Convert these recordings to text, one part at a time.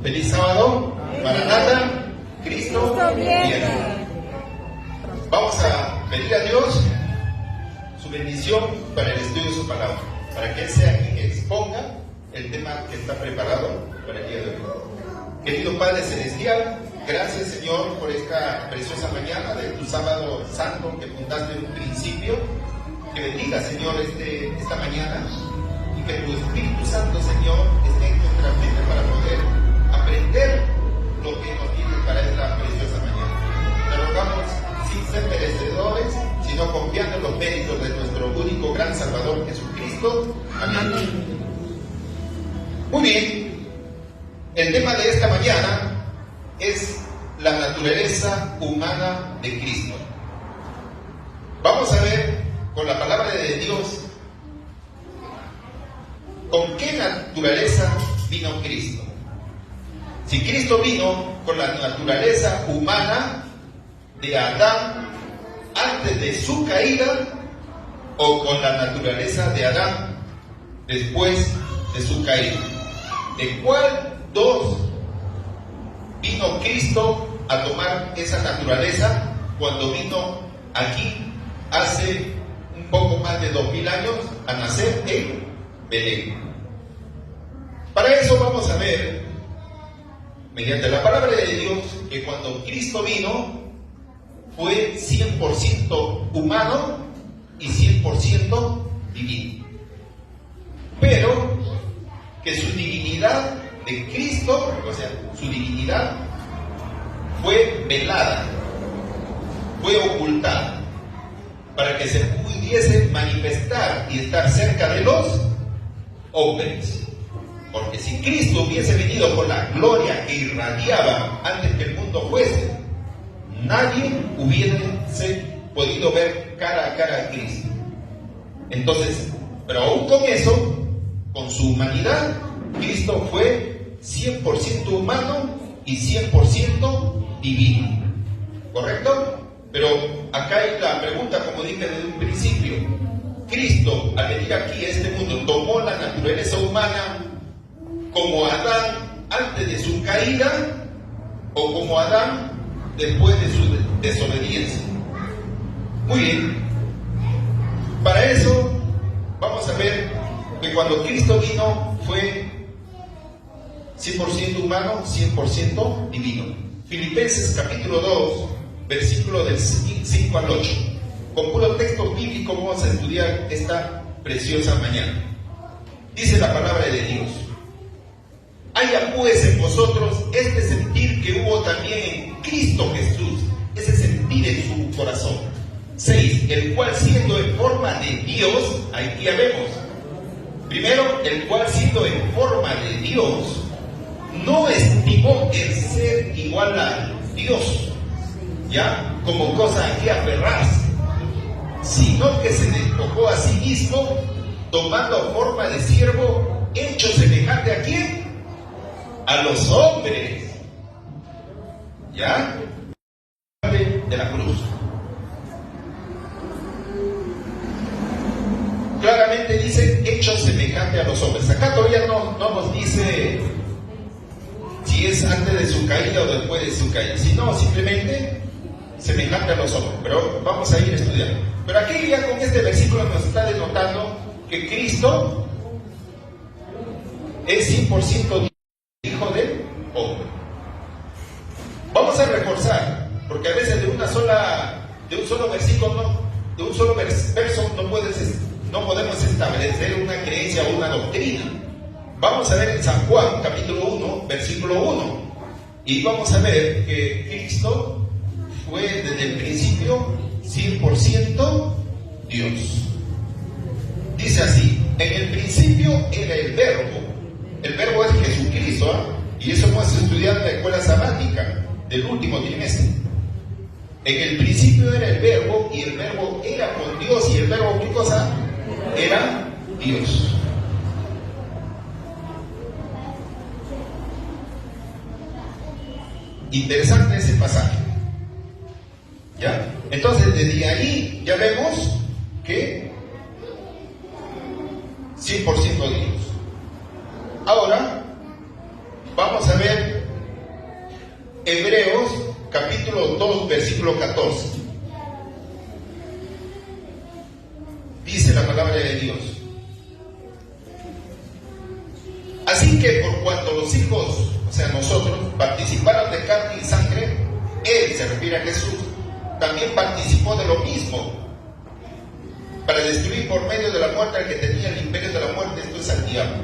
Feliz sábado. Maranata, Cristo viene. Vamos a pedir a Dios su bendición para el estudio de su palabra, para que Él sea quien exponga el tema que está preparado para el día de hoy. Querido Padre Celestial, gracias Señor por esta preciosa mañana de tu sábado santo que fundaste en un principio. Que bendiga Señor esta mañana y que tu Espíritu Santo Señor esté en nuestra mente para poder aprender lo que nos tienes para esta preciosa mañana. Te rogamos sin ser merecedores, sino confiando en los méritos de nuestro único gran Salvador Jesucristo. Amén. Muy bien, el tema de esta mañana es la naturaleza humana de Cristo. Vamos a ver con la palabra de Dios con qué naturaleza vino Cristo. Si Cristo vino con la naturaleza humana de Adán antes de su caída, o con la naturaleza de Adán después de su caída. ¿De cuál dos vino Cristo a tomar esa naturaleza cuando vino aquí hace un poco más de 2000 años a nacer en Belén? Para eso vamos a ver, mediante la palabra de Dios, que cuando Cristo vino fue 100% humano y 100% divino. Pero que su divinidad de Cristo, o sea, su divinidad fue velada, fue ocultada, para que se pudiese manifestar y estar cerca de los hombres. Porque si Cristo hubiese venido con la gloria que irradiaba antes que el mundo fuese, nadie hubiese podido ver cara a cara a Cristo. Entonces, pero aún con eso, con su humanidad, Cristo fue 100% humano y 100% divino. ¿Correcto? Pero acá hay la pregunta, como dije desde un principio. Cristo, al venir aquí a este mundo, tomó la naturaleza humana como Adán antes de su caída, o como Adán después de su desobediencia. Muy bien. Para eso vamos a ver que cuando Cristo vino fue 100% humano, 100% divino. Filipenses capítulo 2, versículo del 5 al 8. Con puro texto bíblico vamos a estudiar esta preciosa mañana. Dice la palabra de Dios: haya pues en vosotros este sentir que hubo también en Cristo Jesús, ese sentir en su corazón. 6. El cual siendo en forma de Dios, ahí ya vemos. Primero, el cual siendo en forma de Dios, no estimó el ser igual a Dios, ya, como cosa a que aferrarse, sino que se despojó a sí mismo, tomando forma de siervo, hecho semejante a ¿quién? A los hombres, ya, de la cruz. Claramente dice hecho semejante a los hombres. Acá todavía no nos dice si es antes de su caída o después de su caída, sino simplemente semejante a los hombres. Pero vamos a ir estudiando. Pero aquí ya con este versículo nos está denotando que Cristo es 100% hijo del hombre. Vamos a reforzar, porque a veces de un solo versículo, de un solo verso no podemos establecer una creencia o una doctrina. Vamos a ver en San Juan capítulo 1, versículo 1, y vamos a ver que Cristo fue desde el principio 100% Dios. Dice así: en el principio era el verbo es Jesucristo, y eso hemos estudiado en la escuela sabática del último trimestre. En el principio era el verbo, y el verbo era con Dios, y el verbo, ¿qué cosa? Era Dios. Interesante ese pasaje. ¿Ya? Entonces, desde ahí ya vemos que 100% Dios. Ahora, Vamos a ver Hebreos capítulo 2, versículo 14. Dice la palabra de Dios: así que por cuanto los hijos, o sea nosotros, participaron de carne y sangre, Él, se refiere a Jesús, también participó de lo mismo, para destruir por medio de la muerte al que tenía el imperio de la muerte, esto es al diablo.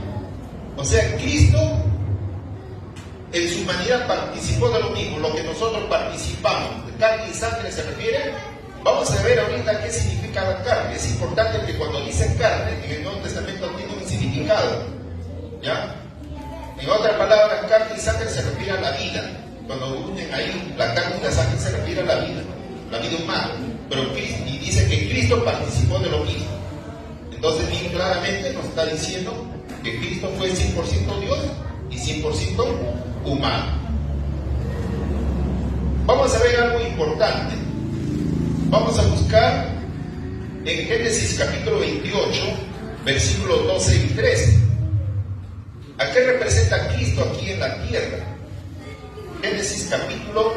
O sea, Cristo en su humanidad participó de lo mismo, lo que nosotros participamos. De carne y sangre se refiere. Vamos a ver ahorita qué significa la carne. Es importante que cuando dicen carne, en el Nuevo Testamento tiene un significado, ¿ya? En otras palabras, carne y sangre se refiere a la vida. Cuando unen ahí la carne y la sangre se refiere a la vida humana. Pero Cristo, y dice que Cristo participó de lo mismo. Entonces, bien claramente nos está diciendo que Cristo fue 100% Dios y 100% humano. Vamos a ver algo importante. Vamos a buscar en Génesis capítulo 28, versículos 12 y 13. ¿A qué representa Cristo aquí en la tierra? Génesis capítulo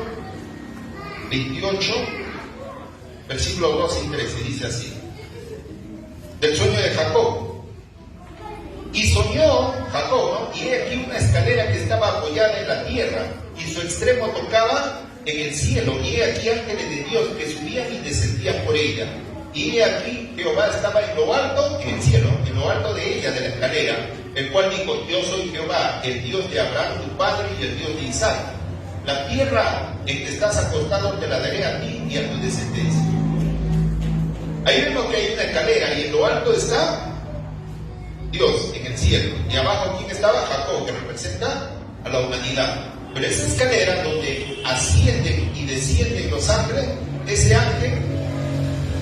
28, versículos 12 y 13, dice así: del sueño de Jacob. Y soñó Jacob, ¿no? Y he aquí una escalera que estaba apoyada en la tierra, y su extremo tocaba en el cielo, y he aquí ángeles de Dios que subían y descendían por ella. Y he aquí Jehová estaba en lo alto, en el cielo, en lo alto de ella, de la escalera, el cual dijo: yo soy Jehová, el Dios de Abraham tu padre y el Dios de Isaac. La tierra en que estás acostado te la daré a ti y a tu descendencia. Ahí vemos que hay una escalera, y en lo alto está Dios, en el cielo, y abajo ¿quién estaba? Jacob, que representa a la humanidad. Pero esa escalera donde ascienden y descienden los ángeles, ese ángel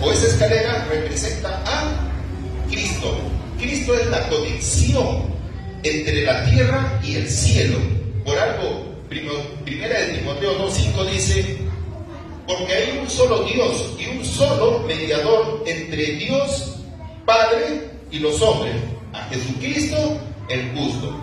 o esa escalera representa a Cristo. Cristo es la conexión entre la tierra y el cielo. Por algo, primera de Timoteo 2:5 dice: porque hay un solo Dios y un solo mediador entre Dios Padre y los hombres, a Jesucristo el justo.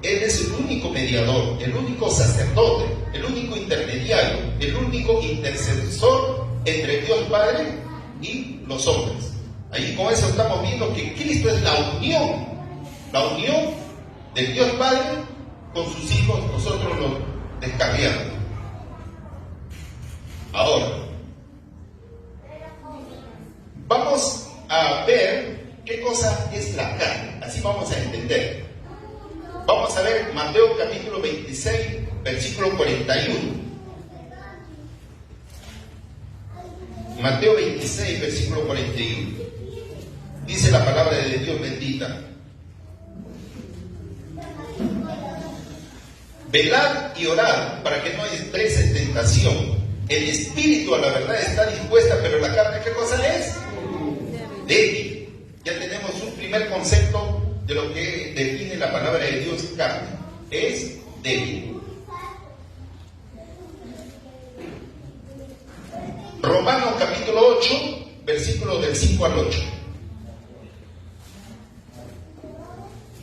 Él es el único mediador, el único sacerdote, el único intermediario, el único intercesor entre Dios Padre y los hombres. Ahí con eso estamos viendo que Cristo es la unión de Dios Padre con sus hijos, nosotros los descarriamos. Ahora, vamos a ver qué cosa es la carne, así vamos a entender. Vamos a ver Mateo capítulo 26, versículo 41. Mateo 26, versículo 41. Dice la palabra de Dios bendita: velad y orad para que no entréis en tentación. El espíritu a la verdad está dispuesta, pero la carne, ¿qué cosa es? Débil. Ya tenemos un primer concepto de lo que define la palabra de Dios: carne. Es débil. Romanos capítulo 8, versículos del 5 al 8.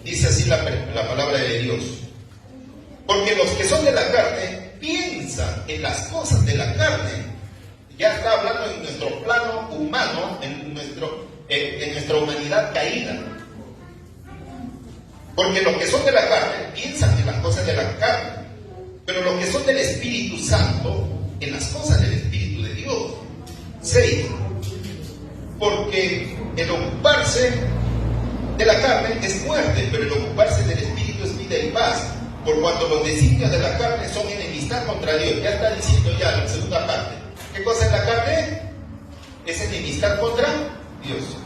Dice así la palabra de Dios: porque los que son de la carne piensan en las cosas de la carne. Ya está hablando en nuestro plano humano, en nuestra humanidad caída. Porque los que son de la carne piensan en las cosas de la carne, pero los que son del Espíritu Santo, en las cosas del Espíritu de Dios. 6. Porque el ocuparse de la carne es muerte, pero el ocuparse del Espíritu es vida y paz. Por cuanto los designios de la carne son enemistad contra Dios. Ya está diciendo ya la segunda parte. ¿Qué cosa es la carne? Es enemistad contra Dios.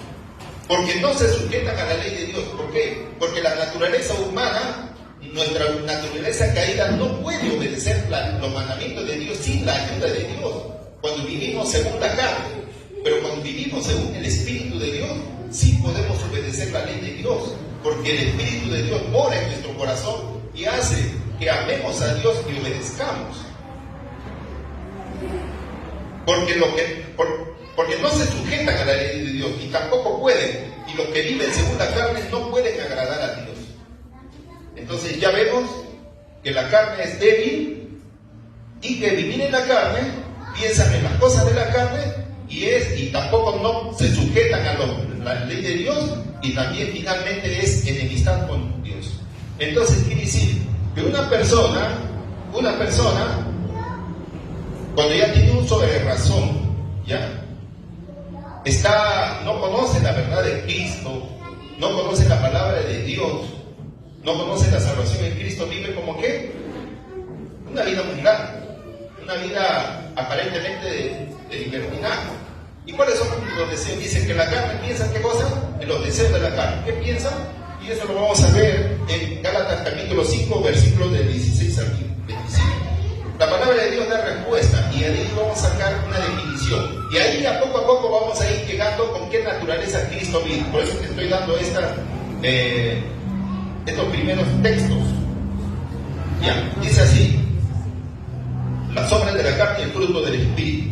Porque no se sujetan a la ley de Dios. ¿Por qué? Porque la naturaleza humana, nuestra naturaleza caída, no puede obedecer los mandamientos de Dios sin la ayuda de Dios. Cuando vivimos según la carne, pero cuando vivimos según el Espíritu de Dios, sí podemos obedecer la ley de Dios. Porque el Espíritu de Dios mora en nuestro corazón y hace que amemos a Dios y obedezcamos. Porque no se sujetan a la ley de Dios y tampoco pueden, y los que viven según la carne no pueden agradar a Dios. Entonces ya vemos que la carne es débil y que vivir en la carne, piensan en las cosas de la carne y tampoco no se sujetan a la ley de Dios, y también finalmente es enemistad con Dios. Entonces quiere decir que una persona cuando ya tiene uso de razón, ya no conoce la verdad de Cristo, no conoce la palabra de Dios, no conoce la salvación en Cristo, vive como que una vida mundana, una vida aparentemente de libertinaje. ¿Y cuáles son los deseos? Dicen que la carne piensa, ¿qué cosa? En los deseos de la carne. ¿Qué piensan? Y eso lo vamos a ver en Gálatas capítulo 5, versículos del 16 al 25. La palabra de Dios da respuesta y ahí vamos a sacar una definición. Y ahí a poco vamos a ir llegando con qué naturaleza Cristo vino. Por eso te estoy dando estos primeros textos. Ya, dice así: las obras de la carne y el fruto del Espíritu.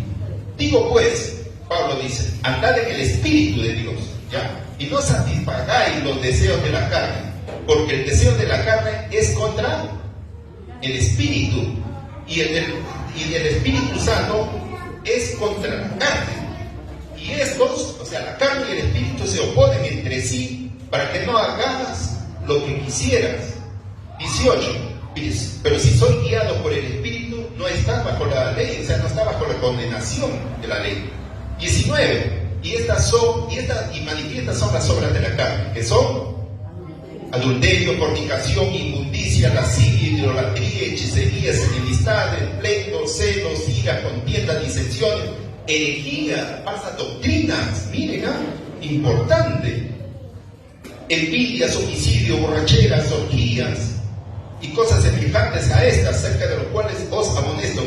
Digo pues, Pablo dice, andad en el Espíritu de Dios, ¿ya? Y no satisfagáis los deseos de la carne, porque el deseo de la carne es contra el Espíritu, y el Espíritu Santo es contra la carne. Y estos, o sea, la carne y el Espíritu se oponen entre sí para que no hagas lo que quisieras. 18. Pero si soy guiado por el Espíritu, no está bajo la ley, o sea, no está bajo la condenación de la ley. 19. Y manifiestas son las obras de la carne, que son adulterio, fornicación, inmundicia, lascivia, idolatría, hechicerías, enemistades, pleitos, celos, ira, contiendas, disensiones, herejías, falsas doctrinas. Miren, importante. Envidias, homicidio, borracheras, orgías y cosas semejantes a estas, acerca de los cuales os amonesto,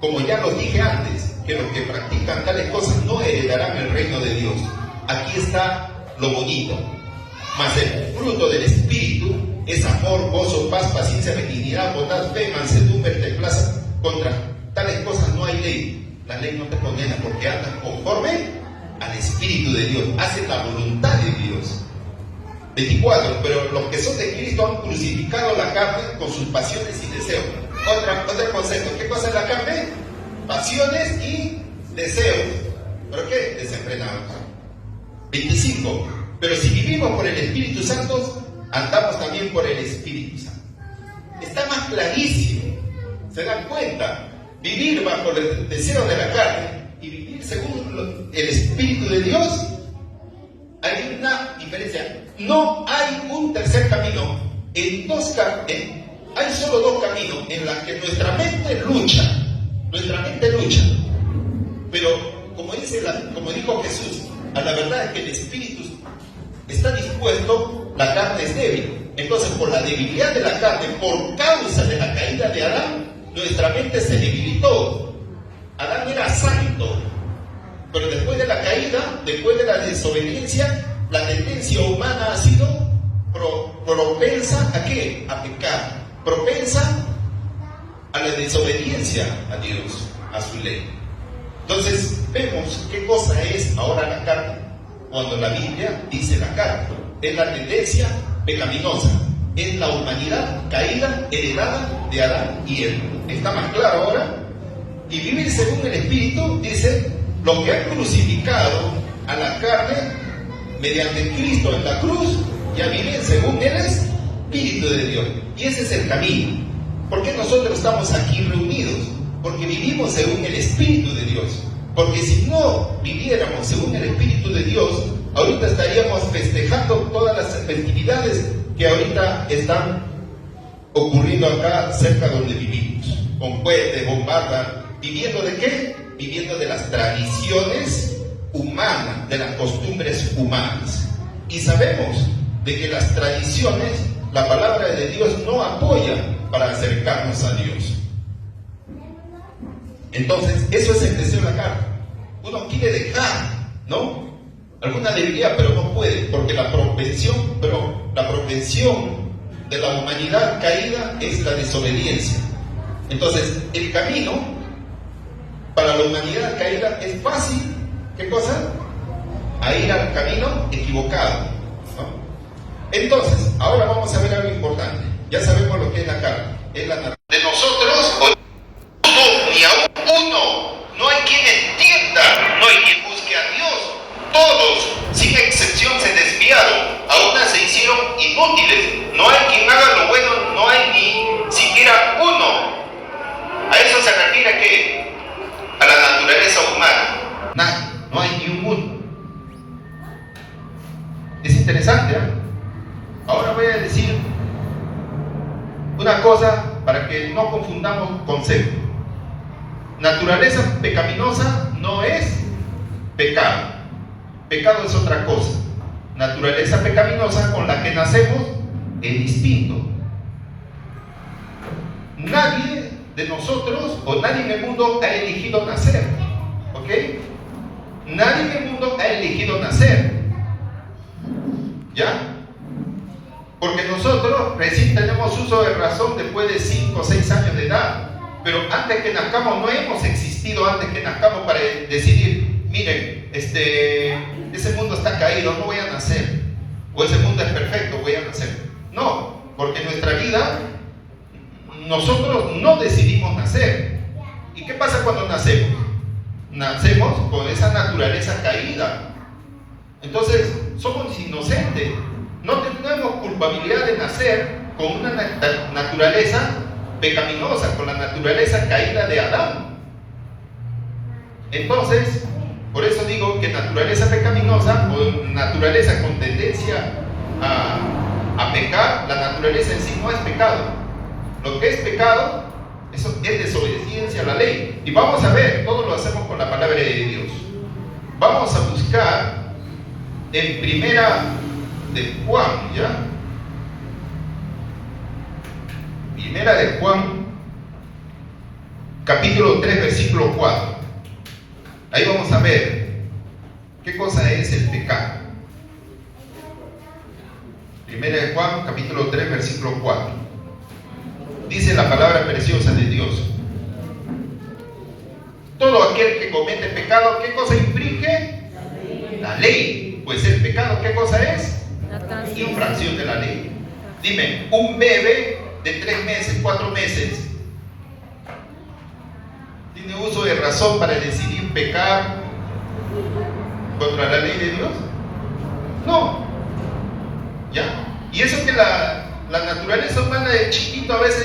como ya los dije antes, que los que practican tales cosas no heredarán el reino de Dios. Aquí está lo bonito. Mas el fruto del Espíritu es amor, gozo, paz, paciencia, benignidad, bondad, fe, mansedumbre, templanza. Contra tales cosas no hay ley. La ley no te condena porque andas conforme al Espíritu de Dios. Haces la voluntad de Dios. 24. Pero los que son de Cristo han crucificado la carne con sus pasiones y deseos. Otro concepto. ¿Qué cosa es la carne? Pasiones y deseos. ¿Pero qué? Desenfrenados. 25. Pero si vivimos por el Espíritu Santo, andamos también por el Espíritu Santo. Está más clarísimo. ¿Se dan cuenta? Vivir bajo el deseo de la carne y vivir según el Espíritu de Dios, hay una diferencia. No hay un tercer camino. Hay solo dos caminos en los que nuestra mente lucha. Pero como dijo Jesús, a la verdad es que el Espíritu está dispuesto, la carne es débil. Entonces, por la debilidad de la carne, por causa de la caída de Adán, nuestra mente se debilitó. Adán era santo, pero después de la caída, después de la desobediencia, la tendencia humana ha sido propensa ¿a qué? A pecar, propensa a la desobediencia a Dios, a su ley. Entonces, vemos qué cosa es ahora la carne. Cuando la Biblia dice la carne, es la tendencia pecaminosa, es la humanidad caída, heredada de Adán y Eva. ¿Está más claro ahora? Y vivir según el Espíritu, dice, los que han crucificado a la carne mediante Cristo en la cruz, ya viven según el Espíritu de Dios. Y ese es el camino. ¿Por qué nosotros estamos aquí reunidos? Porque vivimos según el Espíritu de Dios. Porque si no viviéramos según el Espíritu de Dios, ahorita estaríamos festejando todas las festividades que ahorita están ocurriendo acá cerca donde vivimos. Con cohetes, bombardas. ¿Viviendo de qué? Viviendo de las tradiciones humanas, de las costumbres humanas. Y sabemos de que las tradiciones, la palabra de Dios no apoya para acercarnos a Dios. Entonces, eso es el deseo de la carne. Uno quiere dejar, ¿no? Alguna debilidad, pero no puede, porque la propensión de la humanidad caída es la desobediencia. Entonces, el camino para la humanidad caída es fácil. ¿Qué cosa? A ir al camino equivocado, ¿no? Entonces, ahora vamos a ver algo importante. Ya sabemos lo que es la carne. es la naturaleza de nosotros, o ni aún uno. No hay quien entienda, no hay quien busque a Dios. Todos, sin excepción, se desviaron, aún se hicieron inútiles. No hay quien haga lo bueno, no hay ni siquiera uno. ¿A eso se refiere qué? A la naturaleza humana. Nadie, no hay ni un uno. Es interesante, ¿eh? Ahora voy a decir una cosa para que no confundamos conceptos. Naturaleza pecaminosa no es pecado. Pecado es otra cosa. Naturaleza pecaminosa con la que nacemos es distinto. Nadie de nosotros o nadie en el mundo ha elegido nacer. ¿Ok? Nadie en el mundo ha elegido nacer. ¿Ya? Porque nosotros recién tenemos uso de razón después de 5 o 6 años de edad. Pero antes que nazcamos, no hemos existido antes que nazcamos para decidir, miren, ese mundo está caído, no voy a nacer. O ese mundo es perfecto, voy a nacer. No, porque en nuestra vida nosotros no decidimos nacer. ¿Y qué pasa cuando nacemos? Nacemos con esa naturaleza caída. Entonces, somos inocentes. No tenemos culpabilidad de nacer con una naturaleza pecaminosa, con la naturaleza caída de Adán. Entonces, por eso digo que naturaleza pecaminosa o naturaleza con tendencia a pecar, la naturaleza en sí no es pecado. Lo que es pecado, eso es desobediencia a la ley. Y vamos a ver, todo lo hacemos con la palabra de Dios. Vamos a buscar en Primera de Juan, ¿ya? Primera de Juan, capítulo 3, versículo 4. Ahí vamos a ver qué cosa es el pecado. Primera de Juan, capítulo 3, versículo 4. Dice la palabra preciosa de Dios: todo aquel que comete pecado, ¿qué cosa infringe? La ley. Pues el pecado, ¿qué cosa es? Infracción de la ley. Dime, un bebé de 3 meses, 4 meses, ¿tiene uso de razón para decidir pecar contra la ley de Dios? No. ¿Ya? Y eso que la naturaleza humana de chiquito a veces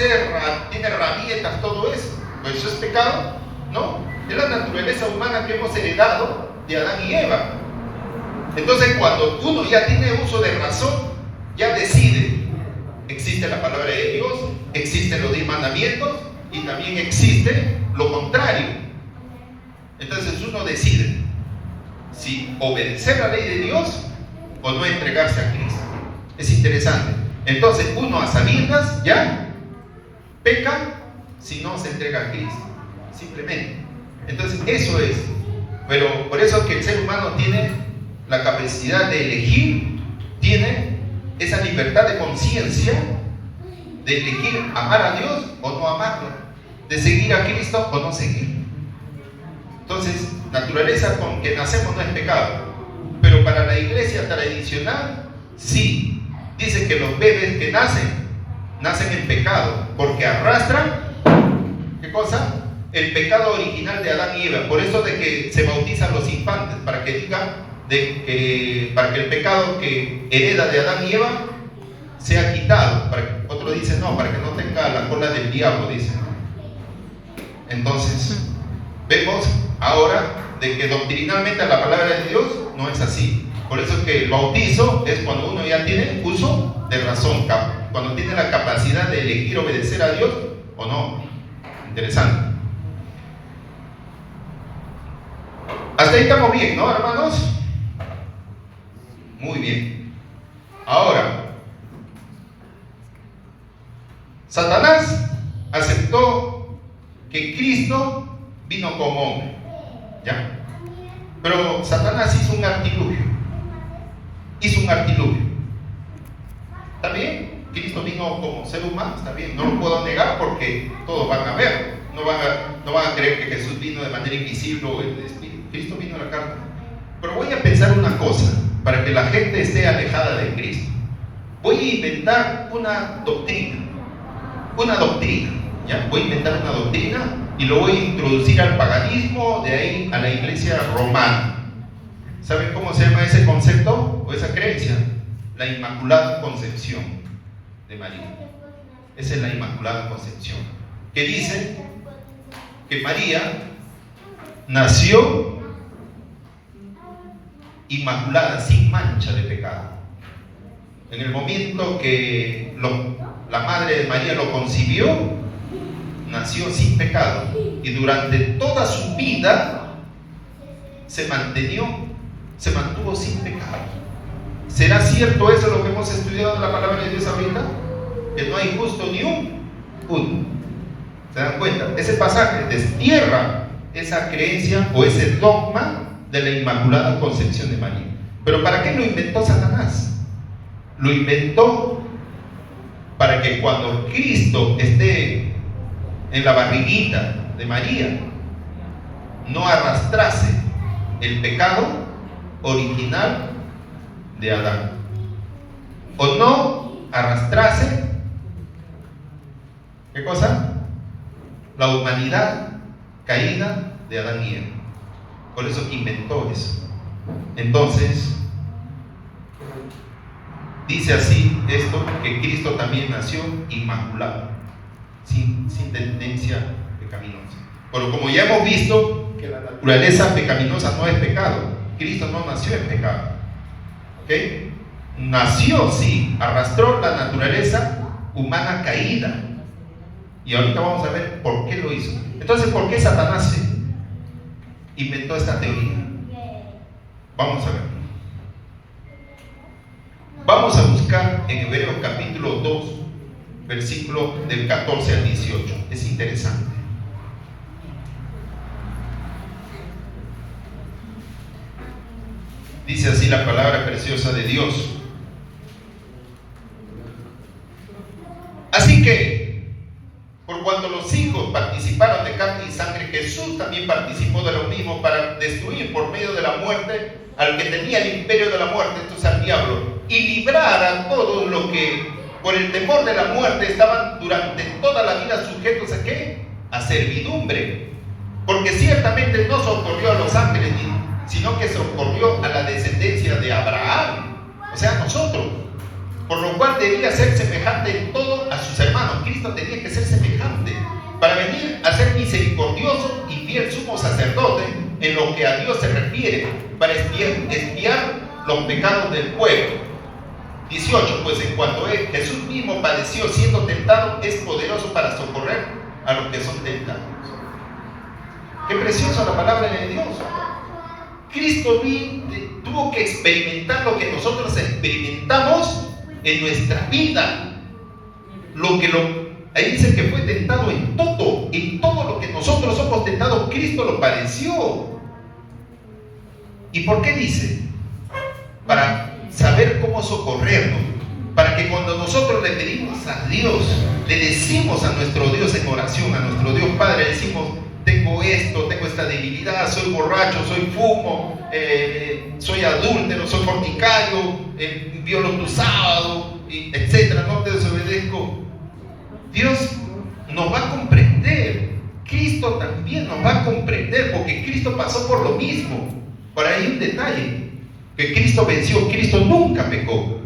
tiene rabietas, todo eso, pues eso es pecado. No, es la naturaleza humana que hemos heredado de Adán y Eva. Entonces, cuando uno ya tiene uso de razón, ya decide. Existe la palabra de Dios, existen los 10 mandamientos y también existe lo contrario. Entonces uno decide si obedecer la ley de Dios o no entregarse a Cristo. Es interesante. Entonces uno a sabiendas ya peca si no se entrega a Cristo. Simplemente. Entonces eso es. Pero por eso es que el ser humano tiene la capacidad de elegir, tiene esa libertad de conciencia de elegir amar a Dios o no amarlo, de seguir a Cristo o no seguir. Entonces, naturaleza con que nacemos no es pecado, pero para la iglesia tradicional sí, dice que los bebés que nacen en pecado, porque arrastran, ¿qué cosa? El pecado original de Adán y Eva. Por eso de que se bautizan los infantes, para que digan para que el pecado que hereda de Adán y Eva sea quitado. Otro dice no, para que no tenga la cola del diablo, dice. Entonces vemos ahora de que doctrinalmente la palabra de Dios no es así. Por eso es que el bautizo es cuando uno ya tiene uso de razón, cuando tiene la capacidad de elegir obedecer a Dios o no. Interesante. Hasta ahí estamos bien, ¿no, hermanos? Muy bien. Ahora, Satanás aceptó que Cristo vino como hombre, ¿ya? Pero Satanás hizo un artilugio. ¿Está bien? Cristo vino como ser humano, está bien. No lo puedo negar porque todos van a ver. No van a creer que Jesús vino de manera invisible o el Espíritu. Cristo vino a la carne. Pero voy a pensar una cosa para que la gente esté alejada de Cristo. Voy a inventar una doctrina. una doctrina, ¿ya? Voy a inventar una doctrina y lo voy a introducir al paganismo, de ahí a la iglesia romana. ¿Saben cómo se llama ese concepto o esa creencia? La Inmaculada Concepción de María. Esa es la Inmaculada Concepción, que dice que María nació inmaculada, sin mancha de pecado. En el momento que la madre de María lo concibió, nació sin pecado, y durante toda su vida se mantuvo sin pecado. ¿Será cierto eso lo que hemos estudiado en la palabra de Dios ahorita? Que no hay justo ni uno. ¿Se dan cuenta? Ese pasaje destierra esa creencia o ese dogma de la Inmaculada Concepción de María. ¿Pero para qué lo inventó Satanás? Lo inventó para que cuando Cristo esté en la barriguita de María, no arrastrase el pecado original de Adán, o no arrastrase, ¿qué cosa? La humanidad caída de Adán y Eva. Por eso inventó eso. Entonces, dice así esto, que Cristo también nació inmaculado, sin tendencia pecaminosa. Pero como ya hemos visto que la naturaleza pecaminosa no es pecado, Cristo no nació en pecado. ¿Ok? Nació, sí, arrastró la naturaleza humana caída. Y ahorita vamos a ver por qué lo hizo. Entonces, ¿por qué Satanás inventó esta teoría? Vamos a ver. Vamos a buscar en Hebreos capítulo 2, versículo del 14 al 18. Es interesante. Dice así la palabra preciosa de Dios. Así que, por cuanto los hijos participaron de carne y sangre, Jesús también participó de lo mismo para destruir por medio de la muerte al que tenía el imperio de la muerte, esto es al diablo, y librar a todos los que por el temor de la muerte estaban durante toda la vida sujetos ¿a qué? A servidumbre. Porque ciertamente no socorrió a los ángeles, sino que socorrió a la descendencia de Abraham, o sea, a nosotros. Por lo cual debía ser semejante en todo a sus hermanos. Cristo tenía que ser semejante para venir a ser misericordioso y fiel sumo sacerdote en lo que a Dios se refiere, para expiar los pecados del pueblo. 18. Pues en cuanto Jesús mismo padeció siendo tentado, es poderoso para socorrer a los que son tentados. Qué preciosa la palabra de Dios. Cristo tuvo que experimentar lo que nosotros experimentamos en nuestra vida. Ahí dice que fue tentado en todo lo que nosotros somos tentados, Cristo lo padeció. ¿Y por qué dice? Para saber cómo socorrernos, para que cuando nosotros le pedimos a Dios, le decimos a nuestro Dios en oración, a nuestro Dios Padre, le decimos: tengo esto, tengo esta debilidad, soy borracho, soy fumo, soy adúltero, soy fornicario, violo tu sábado, etcétera, no te desobedezco. Dios nos va a comprender. Cristo también nos va a comprender, porque Cristo pasó por lo mismo. Por ahí hay un detalle, que Cristo venció. Cristo nunca pecó,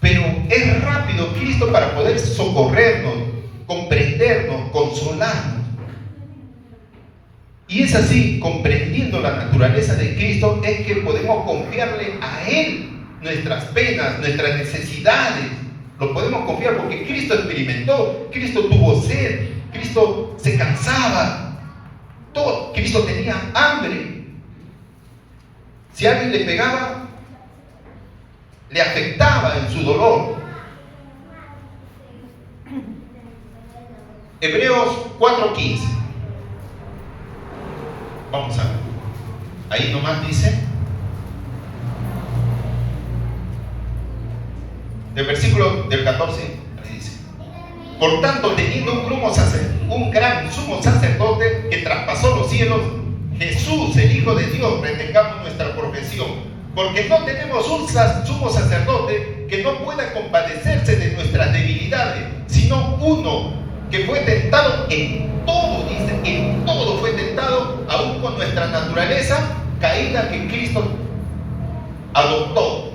pero es rápido Cristo para poder socorrernos, comprendernos, consolarnos. Y es así, comprendiendo la naturaleza de Cristo, es que podemos confiarle a Él nuestras penas, nuestras necesidades. Lo podemos confiar porque Cristo experimentó, Cristo tuvo sed, Cristo se cansaba, todo. Cristo tenía hambre. Si alguien le pegaba, le afectaba en su dolor. Hebreos 4:15. Vamos a ver. Ahí nomás dice, del versículo del 14, ahí dice: por tanto, teniendo un gran sumo sacerdote que traspasó los cielos, Jesús, el Hijo de Dios, retengamos nuestra profesión, porque no tenemos un sumo sacerdote que no pueda compadecerse de nuestras debilidades, sino uno que fue tentado en todo, dice, en todo fue tentado, aún con nuestra naturaleza caída que Cristo adoptó.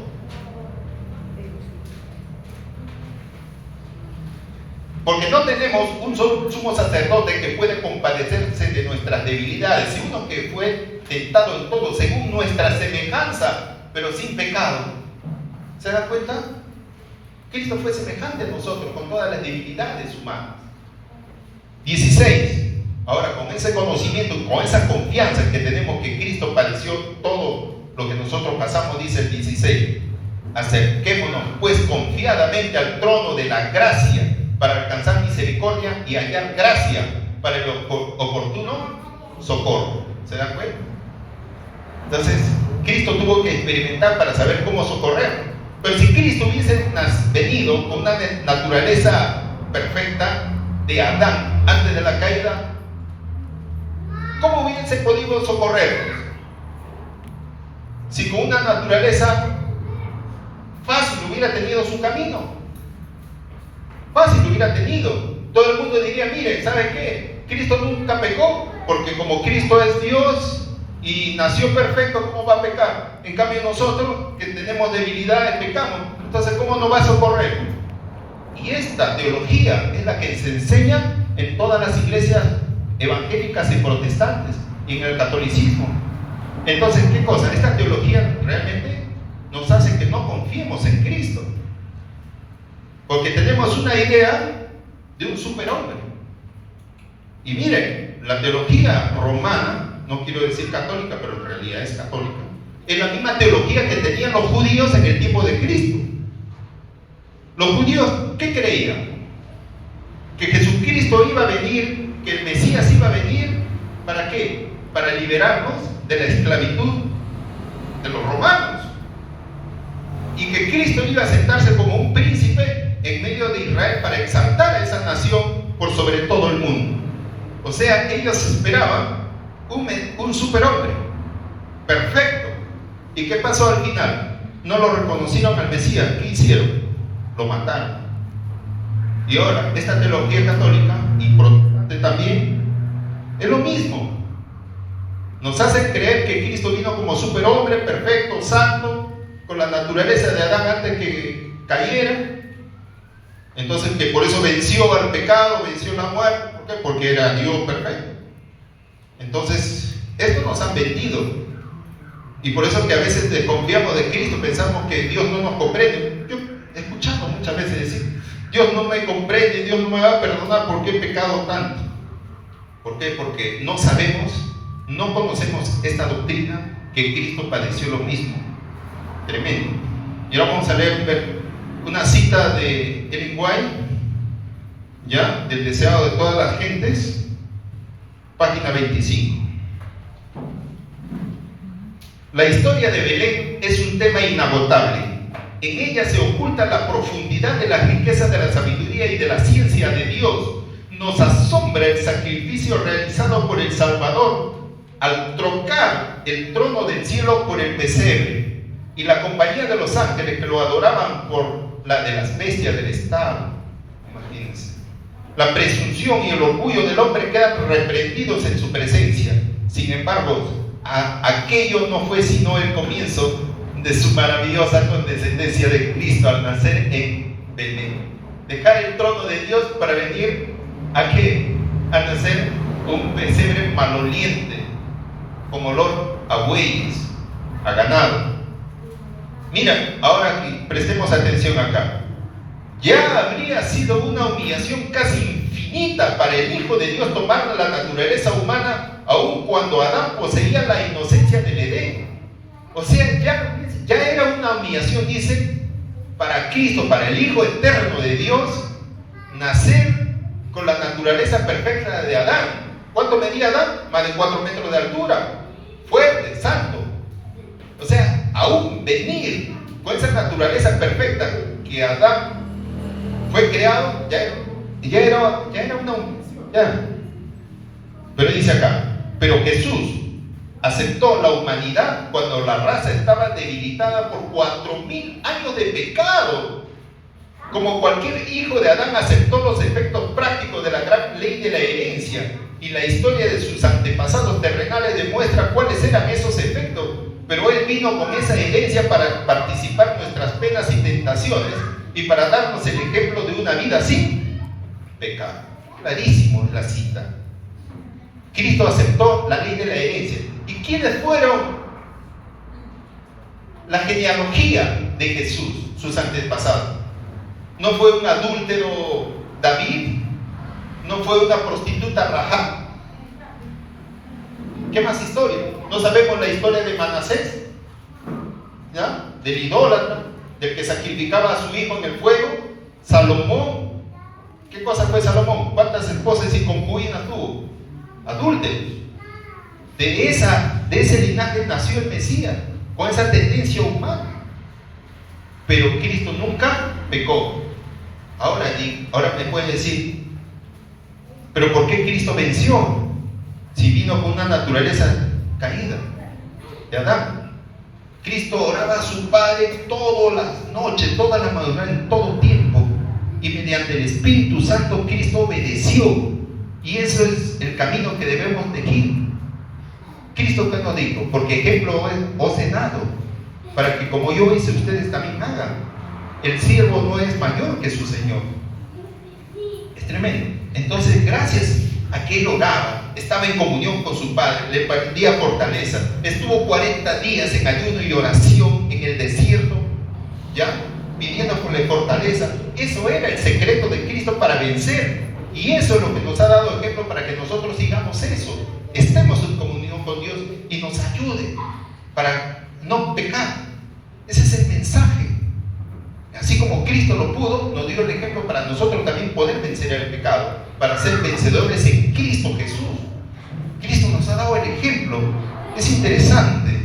Porque no tenemos un sumo sacerdote que puede compadecerse de nuestras debilidades, sino que fue tentado en todo según nuestra semejanza, pero sin pecado. ¿Se da cuenta? Cristo fue semejante a nosotros con todas las debilidades humanas. 16. Ahora, con ese conocimiento, con esa confianza que tenemos que Cristo padeció todo lo que nosotros pasamos, dice el 16. Acerquémonos pues confiadamente al trono de la gracia para alcanzar misericordia y hallar gracia para el oportuno socorro. ¿Se dan cuenta? Entonces, Cristo tuvo que experimentar para saber cómo socorrer. Pero si Cristo hubiese venido con una naturaleza perfecta de Adán antes de la caída, ¿cómo hubiese podido socorrernos? Si con una naturaleza fácil hubiera tenido su camino. Fácil hubiera tenido. Todo el mundo diría, miren, ¿sabe qué? Cristo nunca pecó, porque como Cristo es Dios y nació perfecto, ¿cómo va a pecar? En cambio nosotros, que tenemos debilidades, pecamos. Entonces, ¿cómo nos va a socorrer? Y esta teología es la que se enseña en todas las iglesias evangélicas y protestantes y en el catolicismo. Entonces, ¿qué cosa? Esta teología realmente nos hace que no confiemos en Cristo. Porque tenemos una idea de un superhombre. Y miren, la teología romana, no quiero decir católica, pero en realidad es católica, es la misma teología que tenían los judíos en el tiempo de Cristo. Los judíos, ¿qué creían? Que Jesucristo iba a venir, que el Mesías iba a venir, ¿para qué? Para liberarnos de la esclavitud de los romanos. Y que Cristo iba a sentarse como un príncipe en medio de Israel para exaltar a esa nación por sobre todo el mundo. O sea, ellos esperaban un superhombre perfecto. ¿Y qué pasó al final? No lo reconocieron al Mesías. ¿Qué hicieron? Lo mataron. Y ahora, esta teología católica y protestante también es lo mismo. Nos hacen creer que Cristo vino como superhombre perfecto, santo, con la naturaleza de Adán antes que cayera. Entonces, que por eso venció al pecado, venció la muerte. ¿Por qué? Porque era Dios perfecto. Entonces, esto nos han vendido. Y por eso que a veces desconfiamos de Cristo, pensamos que Dios no nos comprende. Yo he escuchado muchas veces decir, Dios no me comprende, Dios no me va a perdonar porque he pecado tanto. ¿Por qué? Porque no sabemos, no conocemos esta doctrina que Cristo padeció lo mismo. Tremendo. Y ahora vamos a leer una cita de Ellen White, ¿ya? Del deseado de todas las gentes, página 25. La historia de Belén es un tema inagotable. En ella se oculta la profundidad de las riquezas de la sabiduría y de la ciencia de Dios. Nos asombra el sacrificio realizado por el Salvador al trocar el trono del cielo por el pesebre y la compañía de los ángeles que lo adoraban por la de las bestias del estado. Imagínense. La presunción y el orgullo del hombre quedan reprendidos en su presencia. Sin embargo, aquello no fue sino el comienzo de su maravillosa condescendencia de Cristo al nacer en Belén. Dejar el trono de Dios para venir ¿a qué? A nacer un pesebre maloliente, con olor a bueyes, a ganado. Mira, ahora aquí, prestemos atención acá. Ya habría sido una humillación casi infinita para el Hijo de Dios tomar la naturaleza humana, aun cuando Adán poseía la inocencia del Edén. O sea, ya era una humillación, dice, para Cristo, para el Hijo eterno de Dios, nacer con la naturaleza perfecta de Adán. ¿Cuánto medía Adán? Más de 4 metros de altura. Fuerte, santo. O sea, aún venir con esa naturaleza perfecta que Adán fue creado, ya era una humillación. Pero dice acá, pero Jesús, aceptó la humanidad cuando la raza estaba debilitada por 4000 años de pecado. Como cualquier hijo de Adán, aceptó los efectos prácticos de la gran ley de la herencia, y la historia de sus antepasados terrenales demuestra cuáles eran esos efectos. Pero Él vino con esa herencia para participar en nuestras penas y tentaciones y para darnos el ejemplo de una vida sin pecado. Clarísimo es la cita. Cristo aceptó la ley de la herencia. ¿Y quiénes fueron la genealogía de Jesús, sus antepasados? No fue un adúltero David, no fue una prostituta Rahab. ¿Qué más historia? No sabemos la historia de Manasés, ¿ya? Del idólatra, del que sacrificaba a su hijo en el fuego. Salomón, ¿qué cosa fue Salomón? ¿Cuántas esposas y concubinas tuvo? Adúlteros. De ese linaje nació el Mesías, con esa tendencia humana. Pero Cristo nunca pecó. Ahora me pueden decir, ¿pero por qué Cristo venció? Si vino con una naturaleza caída de Adán. Cristo oraba a su Padre todas las noches, toda la madrugada, en todo tiempo. Y mediante el Espíritu Santo Cristo obedeció. Y eso es el camino que debemos seguir. Cristo, ¿qué nos dijo? Porque ejemplo os he dado, para que como yo hice, ustedes también hagan. El siervo no es mayor que su Señor. Es tremendo. Entonces, gracias a que él oraba, estaba en comunión con su Padre, le pedía fortaleza, estuvo 40 días en ayuno y oración en el desierto, ya, pidiendo por la fortaleza. Eso era el secreto de Cristo para vencer, y eso es lo que nos ha dado ejemplo para que nosotros sigamos eso, estemos en comunión con Dios y nos ayude para no pecar. Ese es el mensaje. Así como Cristo lo pudo, nos dio el ejemplo para nosotros también poder vencer el pecado, para ser vencedores en Cristo Jesús. Cristo nos ha dado el ejemplo. Es interesante.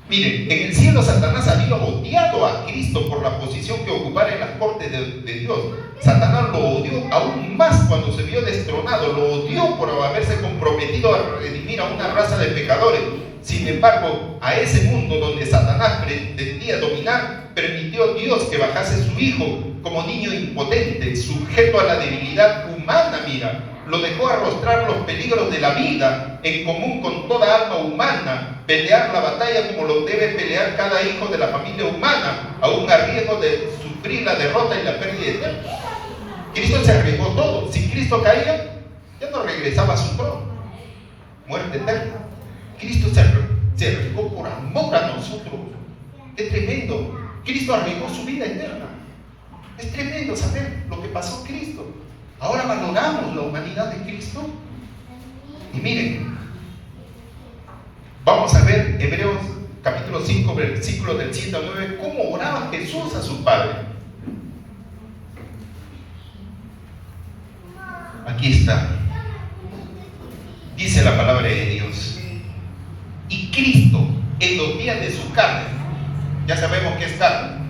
Miren, en el cielo Satanás había odiado a Cristo por la posición que ocupara en las cortes de Dios. Satanás lo odió aún más cuando se vio destronado. Lo odió por haberse comprometido a redimir a una raza de pecadores. Sin embargo, a ese mundo donde Satanás pretendía dominar, permitió Dios que bajase su hijo como niño impotente, sujeto a la debilidad humana. Mira, lo dejó arrostrar los peligros de la vida en común con toda alma humana, pelear la batalla como lo debe pelear cada hijo de la familia humana, aún a riesgo de sufrir la derrota y la pérdida eterna. Cristo se arriesgó todo. Si Cristo caía, ya no regresaba a su trono. Muerte eterna. Cristo se arriesgó por amor a nosotros. Es tremendo. Cristo arriesgó su vida eterna. Es tremendo saber lo que pasó Cristo. Ahora valoramos la humanidad de Cristo. Y miren, vamos a ver Hebreos capítulo 5, versículos del 7 al 9, cómo oraba Jesús a su Padre. Aquí está. Dice la palabra de Dios. Y Cristo, en los días de su carne, ya sabemos que es carne,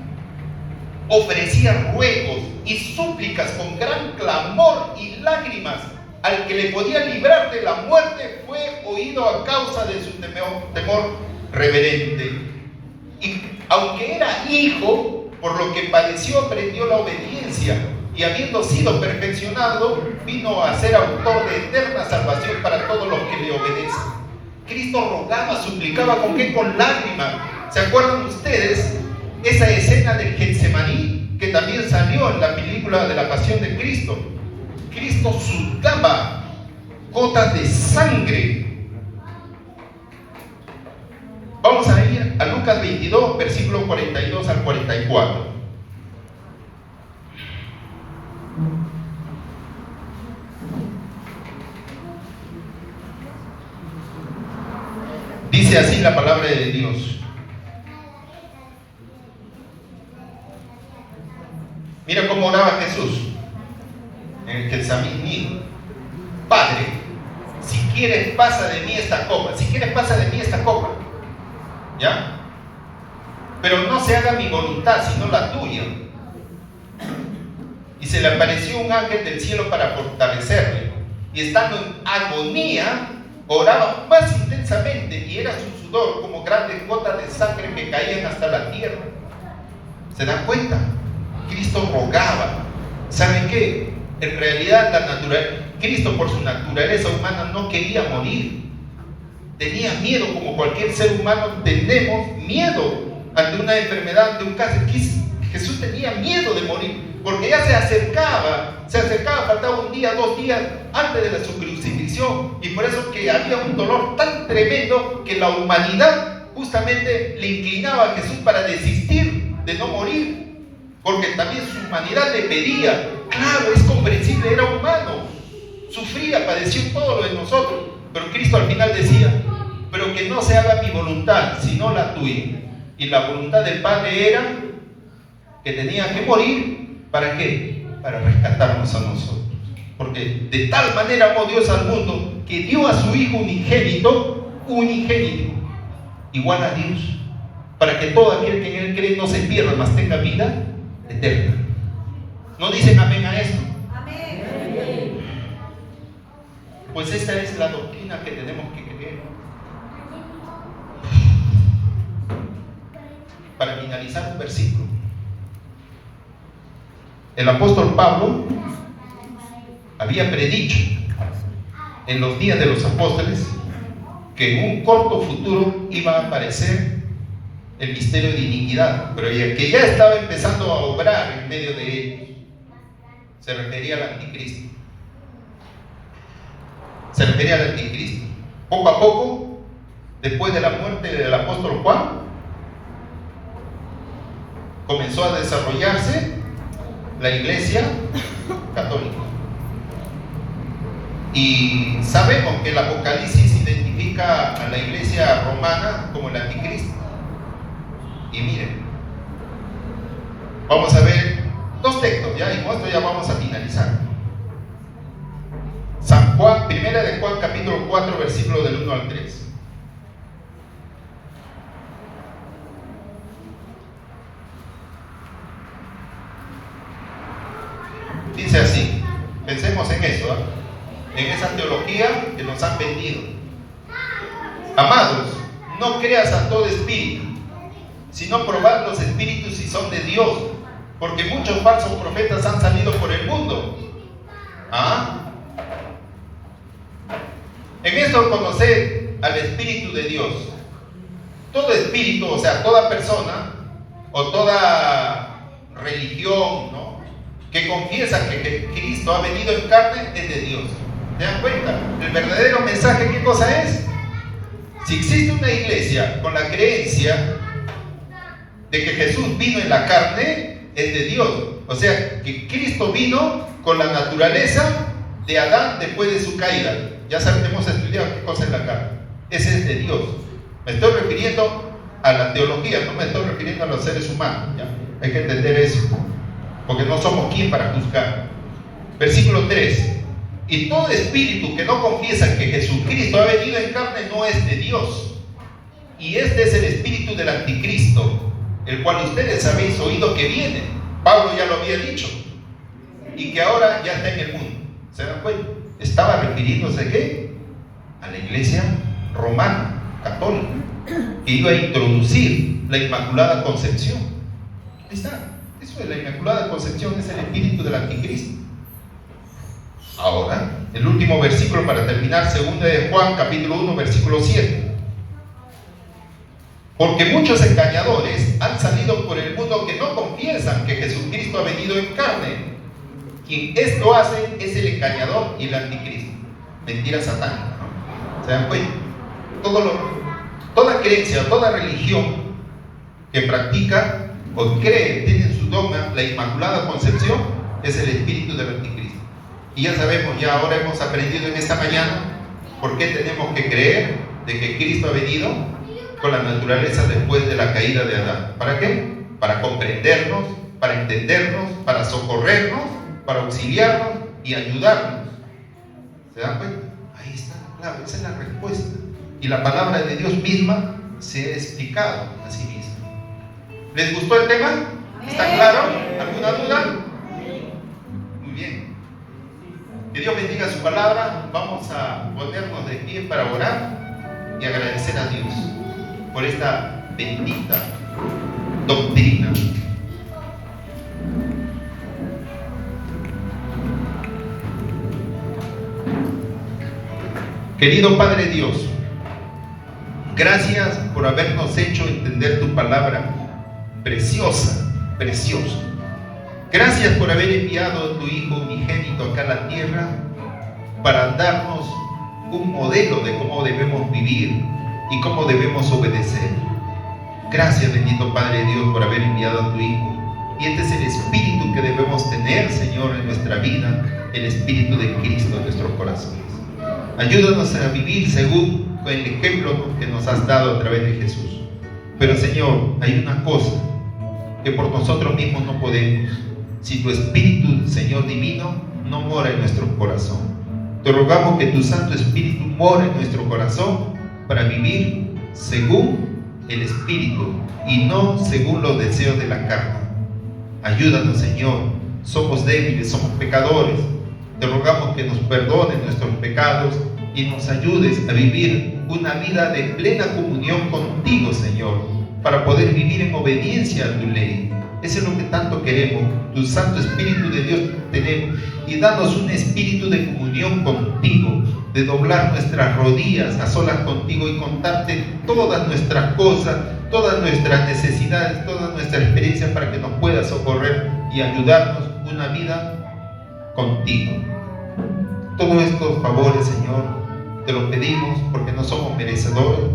ofrecía ruegos y súplicas con gran clamor y lágrimas al que le podía librar de la muerte. Fue oído a causa de su temor reverente. Y aunque era hijo, por lo que padeció, aprendió la obediencia, y habiendo sido perfeccionado, vino a ser autor de eterna salvación para todos los que le obedecen. Cristo rogaba, suplicaba, ¿con qué? Con lágrimas. ¿Se acuerdan ustedes esa escena del Getsemaní que también salió en la película de la Pasión de Cristo? Cristo sudaba gotas de sangre. Vamos a ir a Lucas 22, versículo 42 al 44. Dice así la palabra de Dios. Mira cómo oraba Jesús en el Getsemaní. Padre, si quieres pasa de mí esta copa. Si quieres pasa de mí esta copa. ¿Ya? Pero no se haga mi voluntad sino la tuya. Y se le apareció un ángel del cielo para fortalecerle. Y estando en agonía, oraba más intensamente intensamente y era su sudor como grandes gotas de sangre que caían hasta la tierra. ¿Se dan cuenta? Cristo rogaba. ¿Saben qué? En realidad Cristo por su naturaleza humana no quería morir. Tenía miedo, como cualquier ser humano tenemos miedo ante una enfermedad, ante un cáncer. Jesús tenía miedo de morir, porque ya se acercaba, faltaba un día, 2 días antes de su crucifixión, y por eso que había un dolor tan tremendo que la humanidad justamente le inclinaba a Jesús para desistir de no morir, porque también su humanidad le pedía. Claro, es comprensible, era humano, sufría, padeció todo lo de nosotros, pero Cristo al final decía: pero que no se haga mi voluntad, sino la tuya. Y la voluntad del Padre era que tenía que morir. ¿Para qué? Para rescatarnos a nosotros. Porque de tal manera amó Dios al mundo que dio a su Hijo unigénito, igual a Dios, para que todo aquel que en Él cree no se pierda, mas tenga vida eterna. ¿No dicen amén a esto? Amén. Pues esta es la doctrina que tenemos que creer. Para finalizar un versículo, el apóstol Pablo había predicho en los días de los apóstoles que en un corto futuro iba a aparecer el misterio de iniquidad, pero que ya estaba empezando a obrar en medio de ellos. Se refería al anticristo. Poco a poco, después de la muerte del apóstol Juan, comenzó a desarrollarse la iglesia católica. Y sabemos que el Apocalipsis identifica a la iglesia romana como el anticristo. Y miren, vamos a ver 2 textos ya, y con esto ya vamos a finalizar. San Juan, primera de Juan, capítulo 4, versículo del 1 al 3. Dice así, pensemos en eso, en esa teología que nos han vendido. Amados, no creas a todo espíritu, sino probad los espíritus si son de Dios, porque muchos falsos profetas han salido por el mundo. En esto conoced al Espíritu de Dios. Todo espíritu, o sea, toda persona o toda religión, ¿no?, que confiesa que Cristo ha venido en carne es de Dios. ¿Se dan cuenta? El verdadero mensaje, ¿qué cosa es? Si existe una iglesia con la creencia de que Jesús vino en la carne, es de Dios. O sea, que Cristo vino con la naturaleza de Adán después de su caída. Ya sabemos, hemos estudiado qué cosa es la carne. Ese es de Dios. Me estoy refiriendo a la teología, no me estoy refiriendo a los seres humanos, ¿ya? Hay que entender eso, porque no somos quien para juzgar. Versículo 3. Y todo espíritu que no confiesa que Jesucristo ha venido en carne no es de Dios. Y este es el espíritu del anticristo, el cual ustedes habéis oído que viene. Pablo ya lo había dicho. Y que ahora ya está en el mundo. ¿Se dan cuenta? Estaba refiriéndose ¿a qué? A la iglesia romana, católica, que iba a introducir la Inmaculada Concepción. Ahí está. Eso es la Inmaculada Concepción, es el espíritu del anticristo. Ahora, el último versículo para terminar, 2 de Juan, capítulo 1, versículo 7. Porque muchos engañadores han salido por el mundo que no confiesan que Jesucristo ha venido en carne. Quien esto hace es el engañador y el anticristo. Mentira satánica, ¿no? ¿Se dan cuenta? Toda creencia, toda religión que practica o cree, tiene en su dogma la Inmaculada Concepción, es el espíritu del anticristo. Y ya sabemos, ya ahora hemos aprendido en esta mañana por qué tenemos que creer de que Cristo ha venido con la naturaleza después de la caída de Adán. ¿Para qué? Para comprendernos, para entendernos, para socorrernos, para auxiliarnos y ayudarnos. ¿Se dan cuenta? Ahí está la clave, esa es la respuesta. Y la palabra de Dios misma se ha explicado a sí misma. ¿Les gustó el tema? ¿Está claro? ¿Alguna duda? Muy bien. Que Dios bendiga su palabra. Vamos a ponernos de pie para orar. y agradecer a Dios por esta bendita doctrina. Querido Padre Dios, gracias por habernos hecho entender tu palabra preciosa, preciosa. Gracias por haber enviado a tu Hijo unigénito acá a la tierra para darnos un modelo de cómo debemos vivir y cómo debemos obedecer. Gracias, bendito Padre Dios, por haber enviado a tu Hijo. Y este es el espíritu que debemos tener, Señor, en nuestra vida, el espíritu de Cristo en nuestros corazones. Ayúdanos a vivir según el ejemplo que nos has dado a través de Jesús. Pero, Señor, hay una cosa que por nosotros mismos no podemos. Si tu Espíritu, Señor divino, no mora en nuestro corazón. Te rogamos que tu Santo Espíritu mora en nuestro corazón para vivir según el Espíritu y no según los deseos de la carne. Ayúdanos, Señor. Somos débiles, somos pecadores. Te rogamos que nos perdones nuestros pecados y nos ayudes a vivir una vida de plena comunión contigo, Señor, para poder vivir en obediencia a tu ley. Eso es lo que tanto queremos. Tu Santo Espíritu de Dios tenemos. Y danos un espíritu de comunión contigo, de doblar nuestras rodillas a solas contigo y contarte todas nuestras cosas, todas nuestras necesidades, todas nuestras experiencias para que nos puedas socorrer y ayudarnos una vida contigo. Todos estos favores, Señor, te los pedimos porque no somos merecedores.